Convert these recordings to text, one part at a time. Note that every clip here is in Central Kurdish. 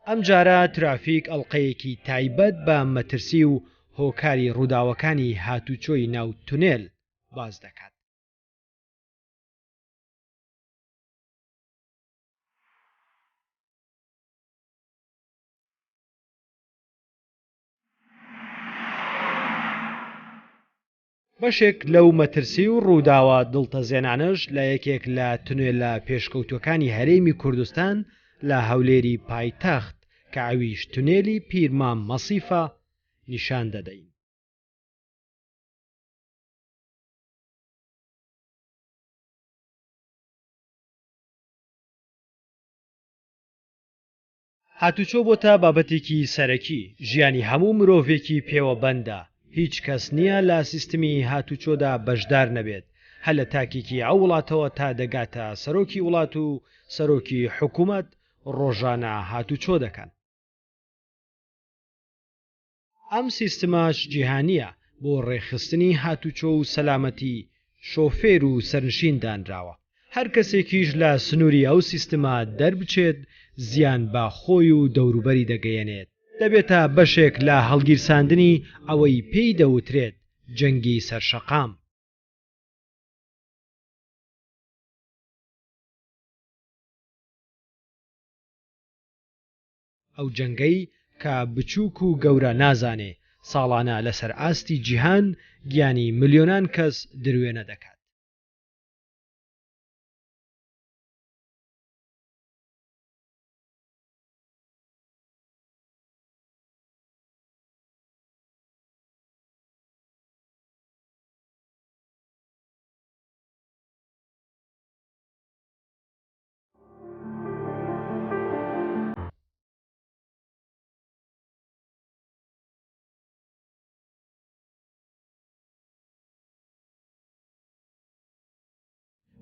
ئەم جارە ترافیک ئەڵقەیەکی تایبەت بە مەترسی و هۆکاری ڕووداوەکانی هاتوچۆی ناو تونێل باز دەکات. بەشێک لەو مەترسی و ڕووداوە دڵتەزێنانەش لە یەکێک لە تونێلە پێشکەوتوەکانی هەرێمی کوردستان لە هەولێری پایتەخت کە ئەویش تونێلی پیرمام مەسیفە نیشان دەدەین. هاتوچۆ بۆتە بابەتێکی سەرەکی ژیانی هەموو مرۆڤێکی پێوەبەندە. هیچ کەس نییە لە سیستمی هاتوچۆدا بەشدار نەبێت، هەر لە تاکێکی ئەو وڵاتەوە تا دەگاتە سەرۆکی وڵات و سەرۆکی حکوومەت ڕۆژانە هاتوچۆ دەکەن. ئەم سیستماش جیهانیە بۆ ڕێخستنی هاتوچۆ و سەلامەتی شۆفێر و سەرنشین دانراوە. هەر کەسێکیش لە سنووری ئەو سیستما دەربچێت زیان با خۆی و دەوروبەری دەگەیەنێت. دەبێتە بەشێک لە هەڵگیرساندنی ئەوەی پێی دەوترێت جەنگی سەرشەقام. ئەو جەنگەی کە بچووک و گەورە نازانێ ساڵانە لەسەر ئاستی جیهان گیانی ملیۆنان کەس دروێنە دەکات.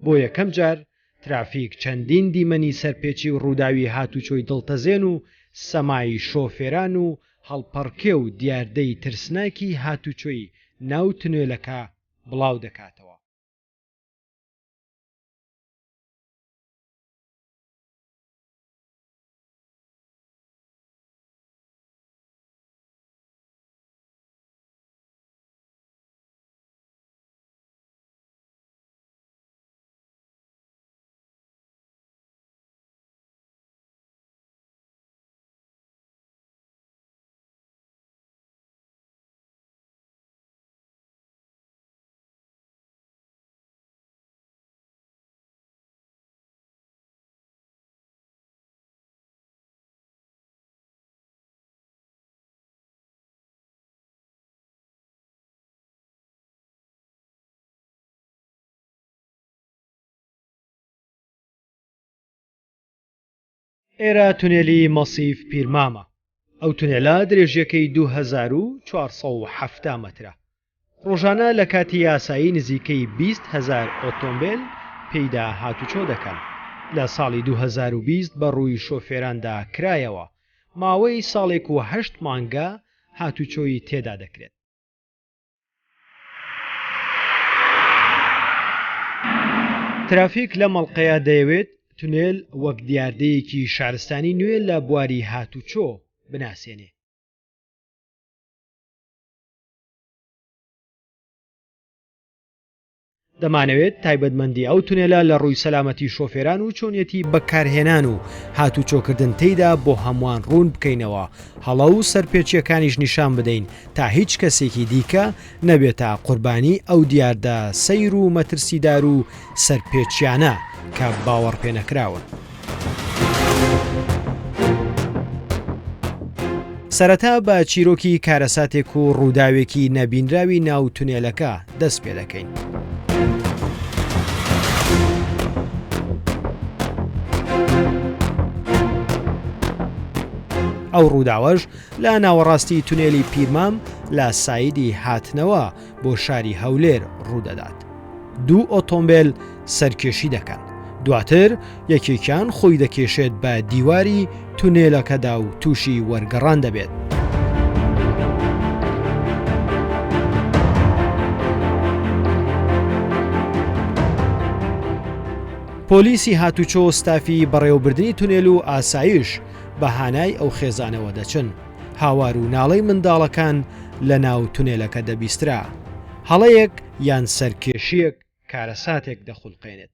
بۆ یەکەم جار ترافیک چەندین دیمەنی سەرپێچی و ڕووداوی هاتوچۆی دڵتەزێن و سەمای شۆفێران و هەڵپەڕکێ و دیاردەی ترسناکی هاتوچۆی ناو تونێلەکە بڵاو دەکاتەوە. ئێرە تونێلی مەسیف پیرمامە. ئەو تونێلە درێژیەکەی 2470 مەترە. ڕۆژانە لە کاتی یاسایی نزیکەی 20,000 ئۆتۆمبیل پێیدا هاتوچۆ دەکەن. لە ساڵی 2020 بە ڕووی شۆفێراندا کرایەوە. ماوەی ساڵێک و 8 مانگە هاتوچۆی تێدا دەکرێت. ترافیک لە مەڵقەیە دەیەوێت تونێل وەک دیاردەیەکی شارستانی نوێ لە بواری هاتوچۆ بناسێنێ. دەمانەوێت تایبەتمەندی ئەو تونێلە لە ڕووی سەلامەتی شۆفێران و چۆنیەتی بەکارهێنان و هاتوچۆکردن تێیدا بۆ هەمووان ڕوون بکەینەوە، هەڵە و سەرپێچیەکانیش نیشان بدەین تا هیچ کەسێکی دیکە نەبێتە قوربانی ئەو دیاردە سەیر و مەترسیدار و سەرپێچیانە کە باوەڕ پێ نەکراون. سەرەتا بە چیرۆکی کارەساتێک و ڕووداوێکی نەبینراوی ناو تونێلەکە دەست پێ دەکەین. ئەو ڕووداوەش لە ناوەڕاستی تونێلی پیرمام لە سایدی هاتنەوە بۆ شاری هەولێر ڕوودەدات. 2 ئۆتۆمبیل سەرکێشی دەکەن. دواتر یەکێکیان خۆی دەکێشێت بە دیواری تونێلەکەدا و تووشی وەرگەڕان دەبێت. پۆلیسی هاتوچۆ ستافی بەڕێوەبردنی تونێل و ئاسایش بەهانای ئەو خێزانەوە دەچن. هاوار و ناڵەی منداڵەکان لە ناو تونێلەکە دەبیسترا. هەڵەیەک یان سەرکێشیەک کارەساتێک دەخولقێنێت.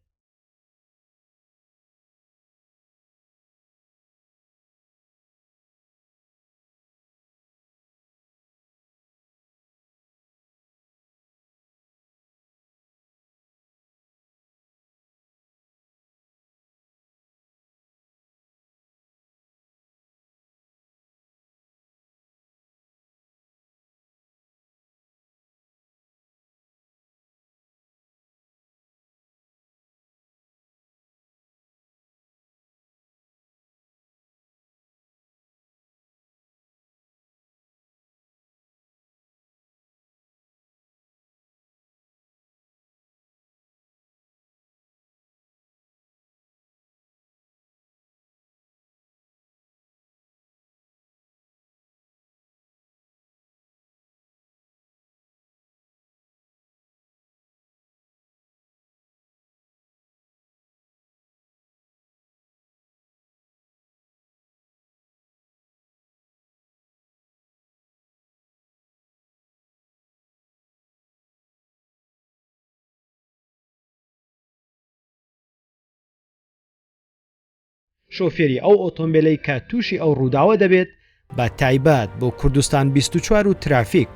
شۆفێری ئەو ئۆتۆمبیلەی کە تووشی ئەو ڕووداوە دەبێت بە تایبەت بۆ کوردستان 24 و ترافیک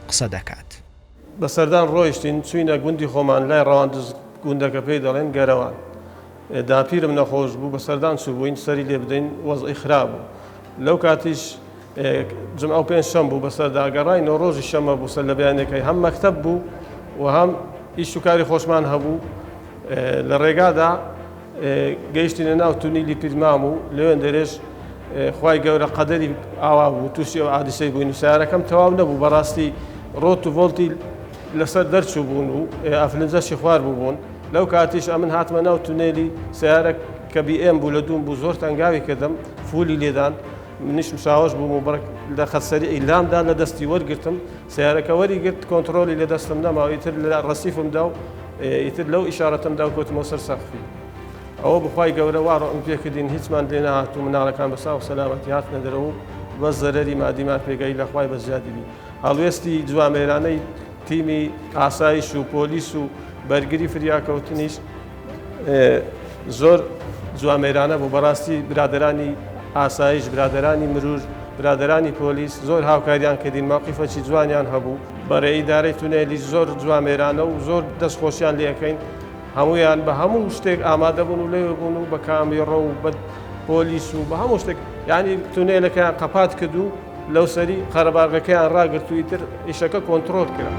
قسە دەکات. بەسەردان ڕۆیشتین چوینە گوندی خۆمان لای ڕەواندز گوندەکە پێی دەڵێن گەرەوان. داپیرم نەخۆش بوو بەسەردان چوو بووین سەری لێ بدەین وەزعی خراپ بوو. لەو کاتیش جمعە و پێنج شەم بوو بەسەرداگەڕای نۆڕۆژی شەمە بوو سەر لە بەیانەکەی هەم مەکتەب بوو و هەم ئیش و کاری خۆشمان هەبوو. لە ڕێگادا گەیشتینە ناو تونیلی پیرمام و لەوێن دەرێژ خوای گەورە قەدەری ئاوا بوو تووشی ئەو عادیسەی بووین و سیارەکەم تەواو نەبوو بەڕاستی ڕۆت و ڤۆڵتی لەسەر دەرچوو بوون و ئەفلنجەشی خوار بوون. لەو کاتیش ئەمن هاتمە ناو تونێلی سیارە کە BM بوو لە دووم بوو زۆر تەنگاوی کردم فولی لێدان منیش مشاوەش بووم و بڕک لە خەسەری ئیلامدا لە دەستی وەرگرتم سیارەکە وەریگرت کۆنتترۆلی لە دەستم نەماوە ئیتر لە ڕەسیفمدا و ئیتر لەو ئیشارەتمدا و کۆتمەوە سەر سەقفی. ئەوە بخوای گەورە وا ڕۆم پێکردین هیچمان لێ نەهات و مناڵەکان بەسا و سەلامەتی هاتنە دەرەوە بە زەرەری مادیمان پێگەی لە خوای بەزیادی بی. هەڵوێستی جوامێرانەی تیمی ئاسایش و پۆلیس و بەرگری فریاکەوتنیش زۆر جوامێرانە بوو بەڕاستی برادەرانی ئاسایش برادەرانی مرور برادەرانی پۆلیس زۆر هاوکاریان کردین ماقیفەکی جوانیان هەبوو بەڕێ ئیدارەی تونێلی زۆر جوامێرانە و زۆر دەستخۆشیان لێەکەین هەمویان بە هەموو شتێک ئامادە بوون و لێوە بوون و بە کامیڕۆ و بە پۆلیس و بە هەموو شتێک یعنی تونێلەکەیان قەپات کرد و لەو سەری قەرەباغەکەیان ڕاگرت و ئیتر ئیشەکە کۆنتترۆل کرد.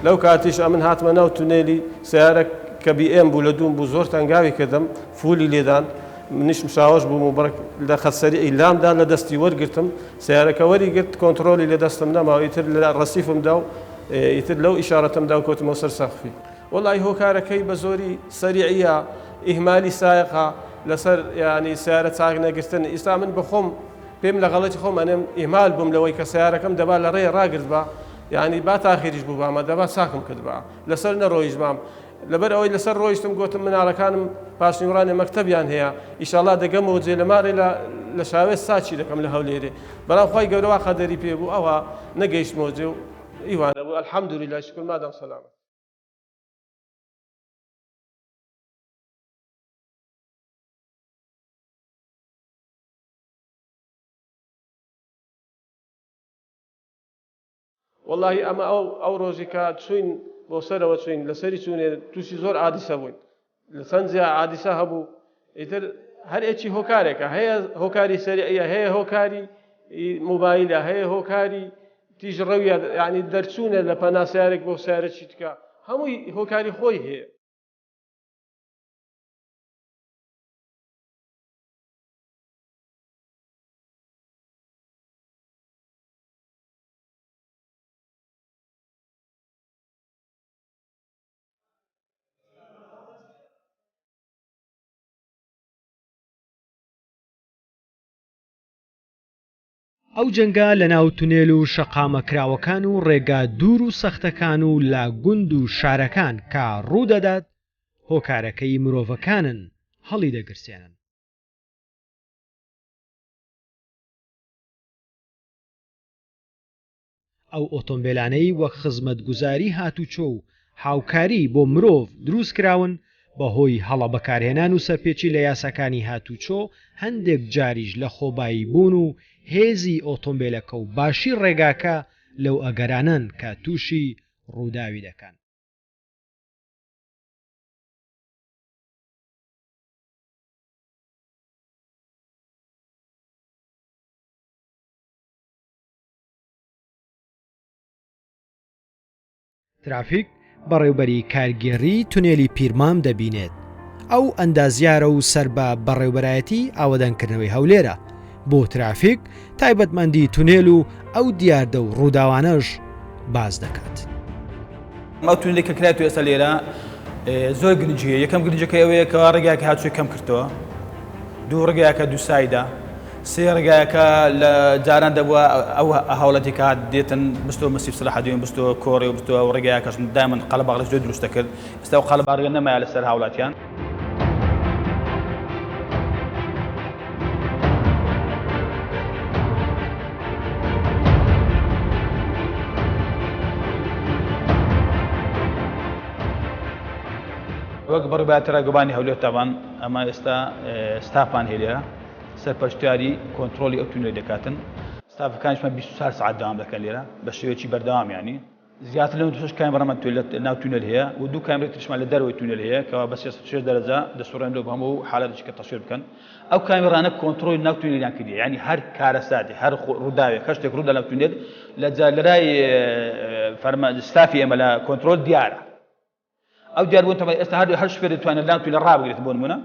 لەو کاتیش ئەمن هاتمە ناو تونێلی سیارە کە BM بوو لە دووم بوو زۆر تەنگاوی کردم فولی لێدان منیش مشاوەش بووم و بڕک لە خەسەری ئیلامدا لە دەستی وەرگرتم سیارەکە وەریگرت کۆنتترۆلی لە دەستم نەماوە ئیتر لە ڕەسیفمدا و ئیتر لەو ئیشارەتمدا و کۆتمەوە سەر سەقفی. وەڵی هۆکارەکەی بە زۆری سەریعە ئیهمالی سایقا لەسەر ینی سیارە چاک نەگرتن ئیستا من بخۆم پێم لە غەڵەتی خۆم ئەنێم ئیهمال بووم لەوەی کە سیارەکەم دەبا لە ڕێ ڕاگرت بە یعنی با تاخیریش بوو بامە دەبا چاکم کرد بە لەسەر نەڕۆیش بام لەبەر ئەوەی لەسەر ڕۆیشتم گوتم مناڵەکانم پاشنیوڕانی مەکتەبیان هەیە ئیشاڵا دەگەمەوە جێ لە مارێ لە شاوێ ساچی دەکەم لە هەولێرێ بەڵام خۆی گەورەوە قەدەری پێ بوو ئەوە نەگەیشتمەوە جێ و ئیوانە بوو ئەلحەمدولیلا شکر مادام سەلامە. واللهی ئەمە ئەو ڕۆژی کە چوین بۆ سەرەوە چوین لەسەری چوونێ تووشی زۆر عادیسە بووین لە چەندجیا عادیسە هەبوو ئیتر هەر ئێکی هۆکارێکە هەیە هۆکاری سەریعە هەیە هۆکاری موبایلە هەیە هۆکاری تیژڕەویە یعنی دەرچوونە لە پەنا سیارێک بۆ سیارەکی تکە هەمووی هۆکاری خۆی هەیە. ئەو جەنگە لە ناو تونێل و شەقامەکراوەکان و ڕێگا دوور و سەختەکان و لا گوند و شارەکان کە ڕوو دەدات هۆکارەکەی مرۆڤەکانن هەڵی دەگرسێنن. ئەو ئۆتۆمبیلانەی وەک خزمەتگوزاری هاتوچۆ و هاوکاری بۆ مرۆڤ دروست کراون بەهۆی هەڵە بەکارهێنان و سەرپێچی لە یاساکانی هاتوچۆ هەندێک جاریش لە خۆبایی بوون و هێزی ئۆتۆمبیلەکە و باشی ڕێگاکە لەو ئەگەرانن کە تووشی ڕووداوی دەکەن. ترافیک بەڕێوبەری کارگێڕی تونێلی پیرمام دەبینێت. ئەو ئەندازیارە و سەر بە بەڕێوبەرایەتی ئاوەدانکردنەوەی هەولێرە بۆ ترافیک تایبەتمەندی تونێل و ئەو دیاردە و ڕووداوانەش باز دەکات. ئەو تونێلی کە کرایەوە ئێستا لێرە زۆر گرنگیە. یەکەم گرنگەکە ئەوەیە کە ڕێگایەکە هاتووی کەم کردەوە، دوو ڕێگایەکە دووسایدا، سێ ڕێگایەکە لە جاران دەبووە ئەو هەوڵەتی کە دێتن بستۆ مەسیف سەلاحەدین بستۆ کۆڕی و بستۆ ئەو ڕێگایەکەش دایمەن قەڵەباغ زۆر دروست دەکرد. ئێستا ئەو قەڵەباغ نەمایە لەسەر هاوڵاتیان. وەک بەڕێبایەتە گوبانی هەولێر تاوان ئەمە ئێستا ستافان هێلێرە سەرپەرشتیاری کۆنتترۆلی ئەو تونێل دەکاتن. ستافەکانیشمان 24 ساعت دەوام دەکەن لێرە بە شێوەیەکی بەردەوام ینی زیاتر لەو 6 کامێرەمان ناو تونێل هەیە و دوو کامێرە تریشمان لە دەرەوەی تونێل هەیە کەوا بە 6 دەرەجە دەسوڕێن لەو هەموو حالەتێکی کە تەسویر بکەن. ئەو کامێرانە کۆنتترۆلی ناو تونێلیان کردی، ینی هەر کارەساتی هەر ڕووداوێک کەشتێک ڕوودا لەو تونێل لەلای ستافی ئێمە لە کۆنتترۆل دیارە. ئەو دیاربوون تەمە ئێستا هەر شوێر دەتوانێت لام تونێل ڕابگرێت بۆ نمونە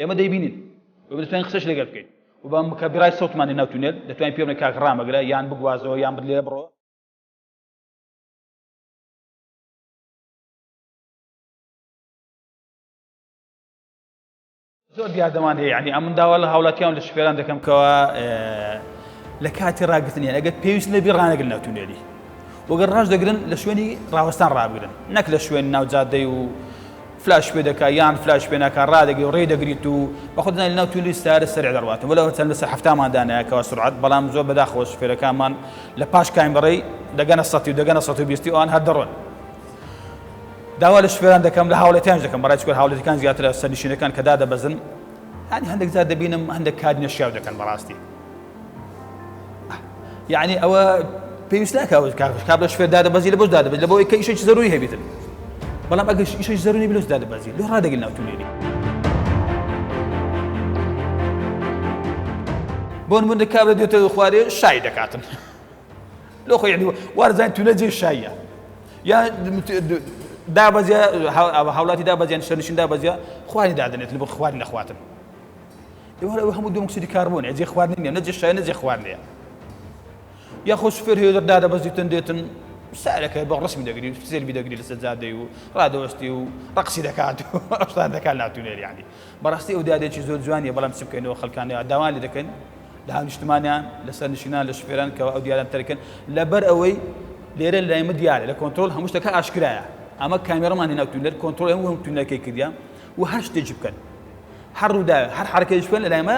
ئێمە دەیبینین و دەتوانین قسەش لەگەڵ بکەین و بە مکەبیرای سەوتمانی ناو تونێل دەتوانین پێ بڵێین کاک ڕامەگرە یان بگوازەوە یان بلێ بڕۆ. زۆر دیاردەمان هەیە، ینی ئەم داوا لە هاوڵاتیان لە شوێران دەکەم کەەوە لە کاتی ڕاگرتنیان ئەگەر پێویست نەبی ڕانەگرن ناو تونێلی وەگەر ڕاش دەگرن لە شوێنی ڕاوەستان ڕابگرن، نەک لە شوێن ناوجادەی و فلاش پێ دەکا یان فلاش پێ ناکا ڕادەگەی و ڕێ دەگریت و بەخۆ دەزانین ناو تونێلی سارە سەرع دەڕواتن وەلەوە چەند لەسەر هەفتاماندانەیە کەەوە سرعەت بەڵام زۆر بەداخەوە شوفێرەکانمان لە پاش کامێرەی دەگەنە 100 و دەگەنە 120 ئەوان هەر دەڕۆن. داوا لە شوێران دەکەم لە هاوڵەتیانش دەکەم بەڕای چکۆر هاوڵەتیەکان زیاتر سەرنشینەکان کە دادەبەزن ینی هەندێک جار دەبینم هەندێک کاری نەشیاو دەکەن بەڕاستی. یعنی ئەوە پێویست ناکەوە کاب لە شوێر دادەبەزی لە بۆش دادەبێت لە بۆ ئەوەی کە ئیشێکی زەروری هەبێتن، بەڵام ئەگەر ئیشەی زەروری بێت دادەبەزی لێ ڕادەگرن ناو تونێلی. بۆ نمونە کاب لە دێتە خوارێ شای دەکاتن لۆ خۆ یعنی وارزانین تونێل جێی شایە یا دابەزیە هاوڵاتی دابەزیان سەرنشین دابەزیە خواری دادنێت لە بۆ خواری نەخواتن. ئێوە هەموو دۆمەکسیدی کاربۆنە جێ خواردن نیە نەجێ شای نەجێ خواردنەیە یا خۆ شوفێر هێدر دادەبەزیتن دێتن سارەکە بە ڕسمی دەگری سێلبی دەگری لەسەر جادەی و ڕادەوەستی و ڕقسی دەکات و ئەشتان دەکات ناو تونێل ینی بەڕاستی ئەو دادێکی زۆر جوانیە بەڵام چ بکەینەوە خەڵکانەوە داوان لێ دەکەن لە هاونیشتمانیان لە سەرنشینان لە شوفێران کەەوە ئەو دیاران تەرکن لەبەر ئەوەی لێرە لایمە دیارە لە کۆنتترۆل هەموو شتەکە ئاشکرایە ئەمە کامێرەمان هێنا تونێل کۆنتترۆل هەموو تونێلەکەی کردیان و هەر شتێکی بکەن هەر ڕووداوێ هەر حرکەیەک بکەن لە لایمە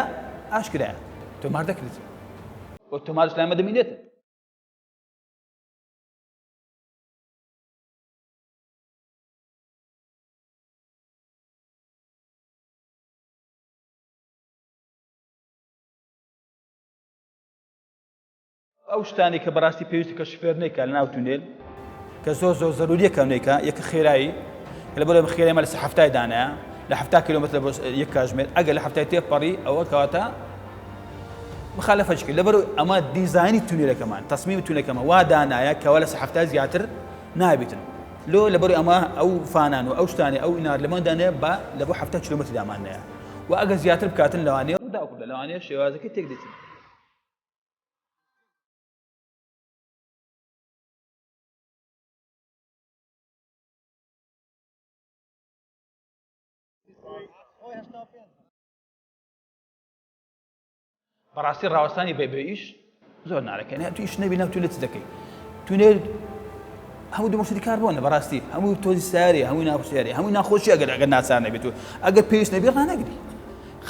ئاشکرایە تۆمار دەکرێت ئۆتۆماتیک لایمە دەمینێت. ئەو شتانی کە بەڕاستی پێویستی کە شوفێر نەیکا لە ناو تونێل کە زۆر زەروریە کە نەیکا یەکە خێرایی کە لەبەر ئەمە خێرایی لە هەفتای دانایە لە 70 کیلۆمتر بۆ یەک کاتژمێر ئەگەر لە هەفتای تێپەڕی ئەوە کەواتە مخالەفەت کرد لەبەر ئەمە دیزاینی تونێلەکەمان تەسمیمی تونێلەکەمە وا دانایە کەوا لە هەفتای زیاتر نابێتن لەبەر ئەمە ئەو فانان و ئەو شتانی ئەو ئینار لەمەدانەیە بە لە بۆ 70 کیلۆمتر دامانەیە و ئەگەر زیاتر بکاتن لەوانەیە ڕووداوکرد لەوانەیە شێوازەکەی تێک دێتن. بەڕاستی ڕاوەستانی بێ ئیش زۆر نارەکەن تو ئیش نەبی ناو تونێل چ دەکەی تونێل هەموو دمەشتی کار بۆنە بەڕاستی هەموو تۆزی ساری هەمووی ناخۆشیاری هەمووی ناخۆشی ئەگەر ناچار نەبێت و ئەگەر پێویست نەبێت ڕانەگری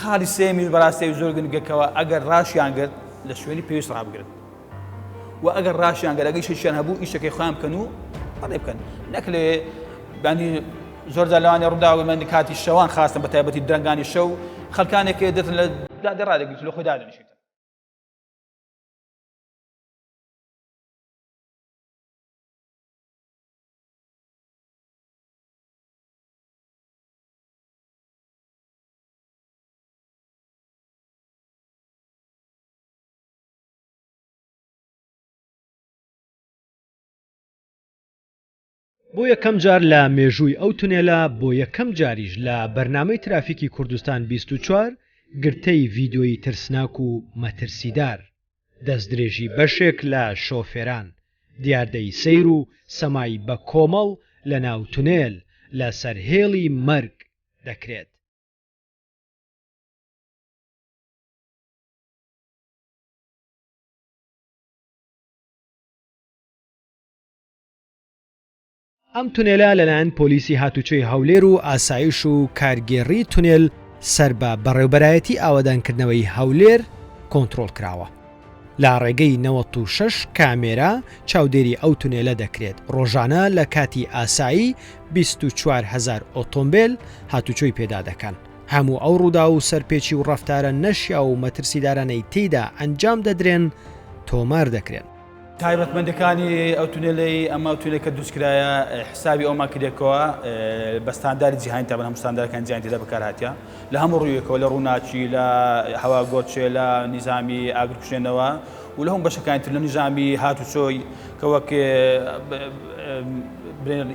خاڵی سێمی بەڕاستی زۆر گرنگەکەوە ئەگەر ڕاشیان گرت لە شوێنی پێویست ڕابگرن و ئەگەر ڕاشیان گەر ئەگەر شەشیان هەبوو ئیشەکەی خۆیان بکەن و بەڵێ بکەن نەک لێ بانی زۆر جار لەوانێ ڕووداوی کاتی شەوان خاستن بە تایبەتی درەنگانی شەو خەڵکانێک دەتن لە دادە ڕادەگریت لە خۆی دادەنیشێتن بۆ یەکەم جار لە مێژووی ئەو تونێلە بۆ یەکەم جاریش لە بەرنامەی ترافیکی کوردستان 24 گرتەی ڤیدۆیی ترسناک و مەترسیدار دەستدرێژی بەشێک لە شۆفێران دیاردەی سەیر و سەمای بە کۆمەڵ لە ناو تونێل لە سەرهێڵی مەرگ دەکرێت. ئەم تونێلە لەلایەن پۆلیسی هاتوچۆی هەولێر و ئاسایش و کارگێڕی تونێل سەر بە بەڕێوەبەرایەتی ئاوادانکردنەوەی هەولێر کۆنتڕۆڵ کراوە. لە ڕێگەی 96 کامێرا چاودێری ئەو تونێلە دەکرێت. ڕۆژانە لە کاتی ئاسایی 24,000 ئۆتۆمبیل هاتوچۆی پێدا دەکەن. هەموو ئەو ڕوودا و سەرپێچی و ڕەفتارە نەشیا و مەترسیدارانەی تێیدا ئەنجام دەدرێن تۆمار دەکرێن. تایبەتمەندەکانی ئەو تونێلەی ئەمە تونێلەکە دروستکرایە حسابی ئەومان کردێکەوە بە ستانداری جیهانی تابەن هەموو ستاندارەکان جیهانی تێدا بەکارهاتیە لە هەموو ڕوویەکەوە لە ڕووناچی لە هەوا گۆرچێ لە نیزامی ئاگرکوژێنەوە و لە هەموو بەشەکانی تر لە نیزامی هاتوچۆی کە وەک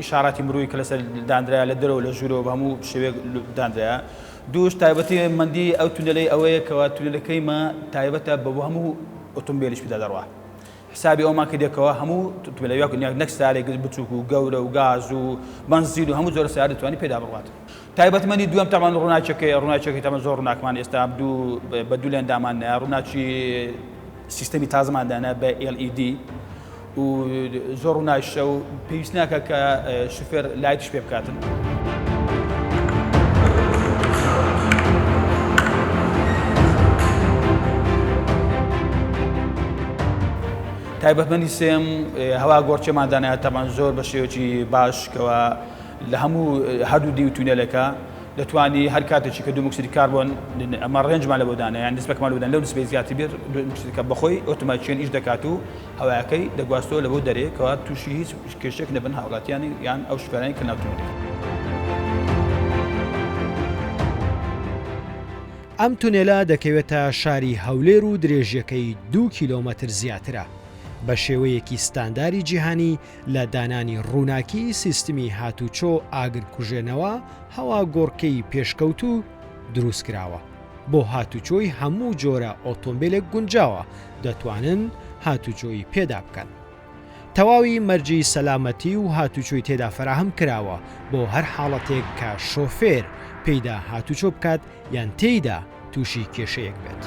ئیشاراتی مرووی کە لەسەر دانرایە لە دەرەوە لە ژوورەوە بە هەموو شێوەیەک دانرایە. دووش تایبەتی مەندی ئەو تونێلەی ئەوەیە کەوا تونێلەکەیمە تایبەتە بە هەموو ئۆتۆمبیلیش پێدا دەڕوا. حسابی ئەومان کردێکەوە هەموو تونێلەوە نەک سارێک بچووک و گەورە و گاز و بەنزین و هەموو جۆرە سیار دەتوانێت پێدا بڕوات. تایبەتمەندی دووەم تامان ڕووناچەکەی تەمە زۆر ڕووناکمان ئێستا بە دوو لێندامان ڕووناچی سیستەمی تازماندانە بە LED و زۆر ڕووناچە و پێویست ناکە کە شوفێر لایتش پێ بکاتن. تایبەتمەندی سێم هەوا گۆرچێماندانایە تامان زۆر بە شێوەیەکی باشکەوە لە هەموو هەردوو دی و تونێلەکە دەتوانی هەر کاتێکی کە دوو مکسیدی کاربۆن ئەمە ڕێنجمان لە بۆدانە یان نسبەکمان لەبودان لەو نسبەی زیاتر بێت مکسیدەکە بەخۆی ئۆتۆماتیکیان ئیش دەکات و هەوایەکەی دەگواستەوە لە بۆ دەرێکەوە تووشی هیچ کێشێک نەبن هاوڵاتیانی یان ئەو شوفێرانی کە ناو تونێلەکە. ئەم تونێلە دەکەوێتە شاری هەولێر و درێژیەکەی 2 کیلۆمەتر زیاترە. بە شێوەیەکی ستانداری جیهانی لە دانانی ڕووناکی سیستمی هاتوچۆ ئاگرکوژێنەوە هەوا گۆڕکەی پێشکەوتو دروست کراوە. بۆ هاتوچۆی هەموو جۆرە ئۆتۆمبیلێک گونجاوە دەتوانن هاتوچۆی پێدا بکەن. تەواوی مەرجی سەلامەتی و هاتوچۆی تێدا فراهم کراوە بۆ هەر حاڵەتێک کە شۆفێر پێیدا هاتوچۆ بکات یان تێیدا تووشی کێشەیەک بێت.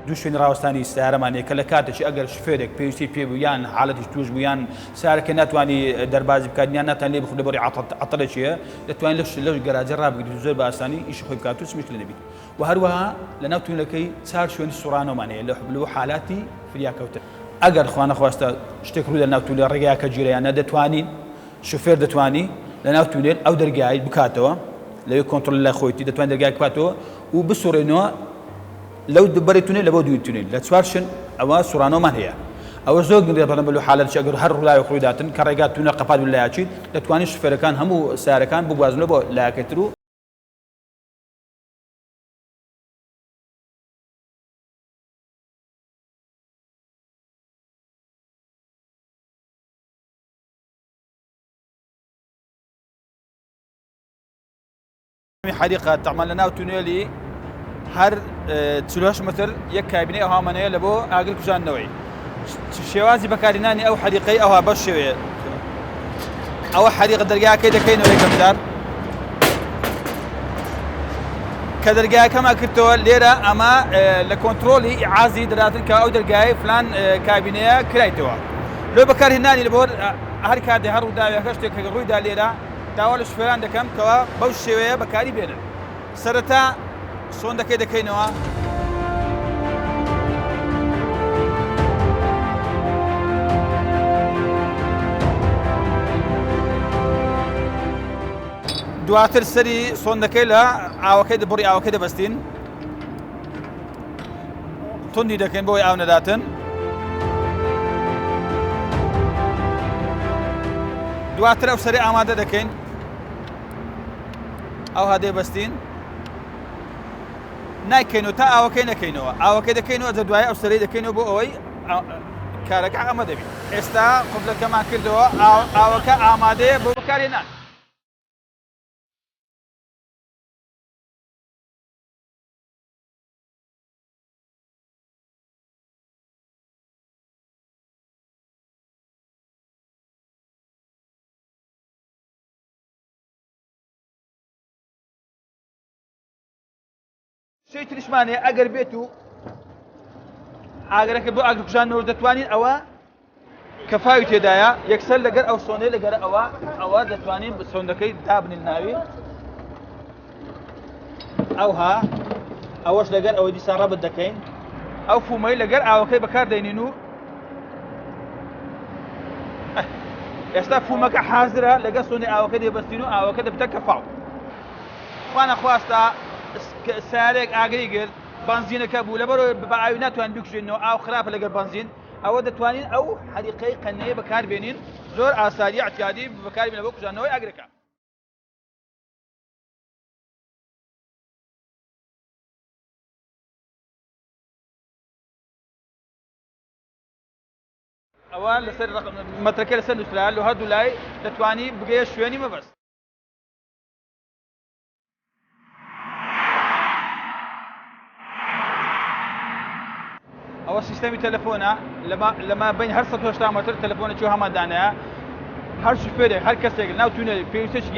دوو شوێنی ڕاوەستانی سیارەمانەیە کە لە کاتێکی ئەگەر شفێرێک پێویستی پێبوو یان حاڵەتیش توش بوو یان سیارەکە ناتوانانی دەربازی بکات یان ناتوان لێ بخورێ بەڕێ عەتەڵێکیە دەتوانێت لەو گەراجە ڕابگریت زۆر بە ئاسانی ئیشی خۆی بکات و سمیش لێ نەبیت. و هەروەها لە ناو تونێلەکەی 4 شوێنی سوڕانەوەمانەیە لە حالاتی فریاکەوتن. ئەگەر خوا نەخواستە شتێک ڕووی لە ناو تونێل ڕێگایەکە گیرەیانە دەتوانین شوفێر دەتوانی لە ناو تونێل ئەو دەرگای بکاتەوە لەوێ کۆنتڕۆل لای خۆیتی دەتوانێت دەرگای بکاتەوە و بسوڕێنەوە لەو بەری تونێل لە بۆ دوی تونێل لە 4 شن ئەوە سوڕانەوەمان هەیە. ئەوە زۆر گرنگە بەڵام بەلو حالەتێک ئەگەر هەر ڕوولای خۆی داتن کە ڕێگات تونێل قەپات بوو لایەکی دەتوانین شوفێرەکان هەموو سیارەکان بگوازنەوە بۆ لایەکەتر و حريقة تعمل لنا تونيلي هر 48 متر يك كابينه او هامنيه لبو اقل كجان نوعي شوازي بكاريناني او حريقي او باش شويه او حريقه درجه كيده كاين ولا كمدار کە دەرگایەکەمان کردەوە لێرە ئەمە لە کۆنتترۆلی عازی دەراتن کە ئەو دەرگای فلان کابینەیە کرایتەوە لۆ بەکارهێنانی لە بۆ هەر کاتێ هەر ڕووداوێکە شتێک کە ڕوویدا لێرە داوا لە شوفێران دەکەم کەەوە بەو شێوەیە بەکاری بێنن سەرەتا سۆندەکەی دەکەینەوە دواتر سەری سۆندەکەی لە ئاوەکەی بڕی ئاوەکەی دەبەستین توندی دەکەین بۆی ئاو نەداتن دواتر ئەو سەری ئامادە دەکەین ئەو هەدەی بەستین نایکەینەوە تا ئاوەکەی نەکەینەوە ئاوەکەی دەکەینەوە ئەجە دوای ئەو سەری دەکەینەوە بۆ ئەوەی کارەکە ئەمە دەبێت ئێستا قوفلەکەمان کردەوە ئاوەکە ئامادەیە بۆ بەکارهێنان شەی تریشمانێ ئەگەر بێت و ئاگرەکە بۆ ئاگرکوژانەوە دەتوانین ئەوە کەفاوی تێدایە یەکسەر لەگەر ئەو سۆنەی لەگەر ئەوە دەتوانین سۆندەکەی دابنین ناوی ئەوها ئەوەش لەگەر ئەوەی دیسا ڕەبت دەکەین ئەو فومەی لەگەر ئاوەکەی بەکاردێنین و ئێستا فومەکە حازرە لەگەر سۆنی ئاوەکە دێبەستین و ئاوەکە دەبتە کەفاو خوانە خواستە سارێک ئاگری گرت بنزینەکە بوو لەبەرەوەی بە ئاوی ناتوان بکوژێنەوە ئاو خراپە لەگەر بنزین ئەوە دەتوانین ئەو حەریقەی قەنەیە بەکاربێنین زۆر ئاسایی احتیاطی بەکاربێنە بۆ کوژانەوەی ئاگرەکە ئەوە لەسەر مەترەکە لەسەر نووسرا لە هەردوو لای دەتوانی بگەیە شوێنی مەبەست ئەوە سیستەمی تەلەفۆنە لەما بین هەر 180 مەتر تەلەفۆنێکی هەمادانەیە هەر شوفێرێک هەر کەسێک ناو تونێل پێویستێکی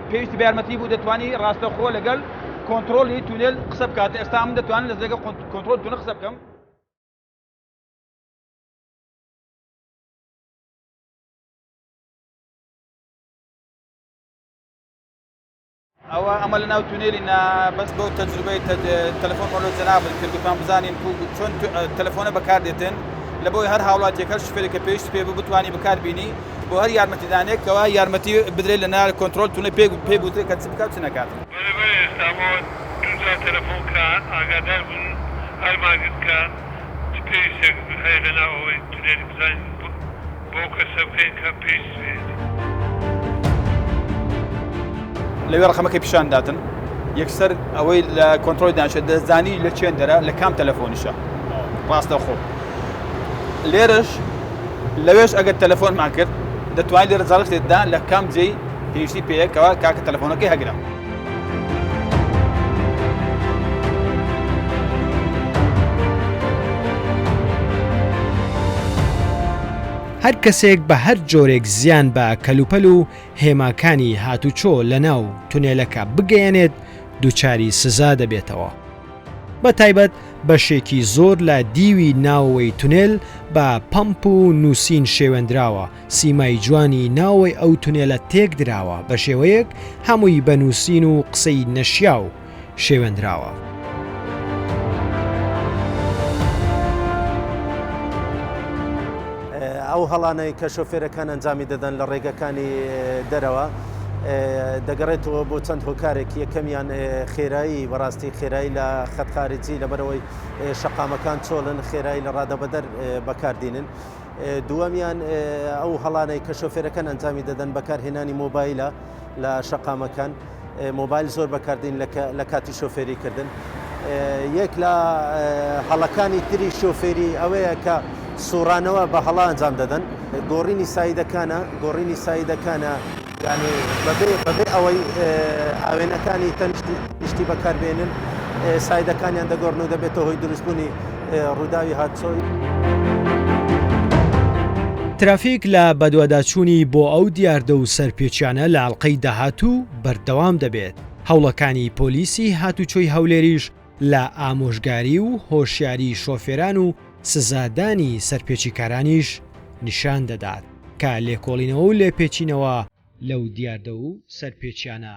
پێویستی بە یارمەتی بوو دەتوانی ڕاستەخۆ لەگەڵ کۆنتترۆلی تونێل قسە بکات ئێستا من دەتوانن لەگەڵ کۆنتترۆل تونە قسە بکەم ئەوە ئەمە لە ناو تونێلی بەس بۆ تەجروبەی تەلەفۆن مەلۆ جەنابن کردوتان بزانین چۆن تەلەفۆنە بەکاردێتن لە بۆی هەر هاوڵاتێک هەر شوفێرێکە پێویست پێ بتوانی بەکاربینی بۆ هەر یارمەتیدانێک کەوا یارمەتی بدرێت لە نار کۆنتترۆل تونە پێ بوتێت کە چ بکات چ نەکات ئێستاەوە دوجار تەلەفۆن کات ئاگادار بوون هەرماگرت کات پێویستێک هەیە لە ناوەوەی تونێلی بزانین بۆ کەسە بکەین کە پێویست بێت لەوێ ڕقەمەکەی پیشانداتن یەکسەر ئەوەی لە کۆنتترۆلی دانیشە دەزانی لە چێندەرە لە کام تەلەفۆنیشە ڕاستەخۆ لێرەش لەوێش ئەگەر تەلەفۆنمان کرد دەتوانین لێرە زاڵشتێتدا لە کام جێی پێویستی پێیەکەوە کاکە تەلەفۆنەکەی هەگرە هەر کەسێک بە هەر جۆرێک زیان بە کەلوپەل و هێماکانی هاتوچۆ لە ناو تونێلەکە بگەیەنێت دووچاری سزا دەبێتەوە بە تایبەت بەشێکی زۆر لە دیوی ناوەوەی تونێل بە پەمپ و نووسین شێوەندراوە سیمای جوانی ناوەی ئەو تونێلە تێک دراوە بە شێوەیەک هەمووی بە نووسین و قسەی نەشیا و شێوەندراوە ئەو هەڵانەی کە شۆفێرەکان ئەنجامی دەدەن لە ڕێگەکانی دەرەوە دەگەڕێتەوە بۆ چەند هۆکارێک یەکەمیان خێرایی بەڕاستی خێرایی لە خەتخارجی لەبەرەوەی شەقامەکان چۆڵن خێرایی لە ڕادەبەدەر بەکاردێنن دووەمیان ئەو هەڵانەی کە شۆفێرەکان ئەنجامی دەدەن بەکارهێنانی مۆبایلە لە شەقامەکان مۆبایل زۆر بەکاردین لە کاتی شۆفێریکردن یەک لە هەڵەکانی تری شۆفێری ئەوەیە کە سوڕانەوە بە هەڵا ئەنجام دەدەن گۆڕینی سایدەکانە یعنی بەبێ ئەوەی ئاوێنەکانی تەنیشتی بەکاربێنن سایدەکانیان دەگۆڕن و دەبێتەوە هۆی دروستبوونی ڕووداوی هاتچۆی ترافیک لە بەدواداچوونی بۆ ئەو دیاردە و سەرپێچیانە لە ئەڵقەی داهاتوو بەردەوام دەبێت هەوڵەکانی پۆلیسی هاتوچۆی هەولێریش لە ئامۆژگاری و هۆشیاری شۆفێران و سزادانی سەرپێچیکارانیش نیشان دەدات کە لێکۆڵینەوە و لێپێچینەوە لەو دیاردە و سەرپێچیانە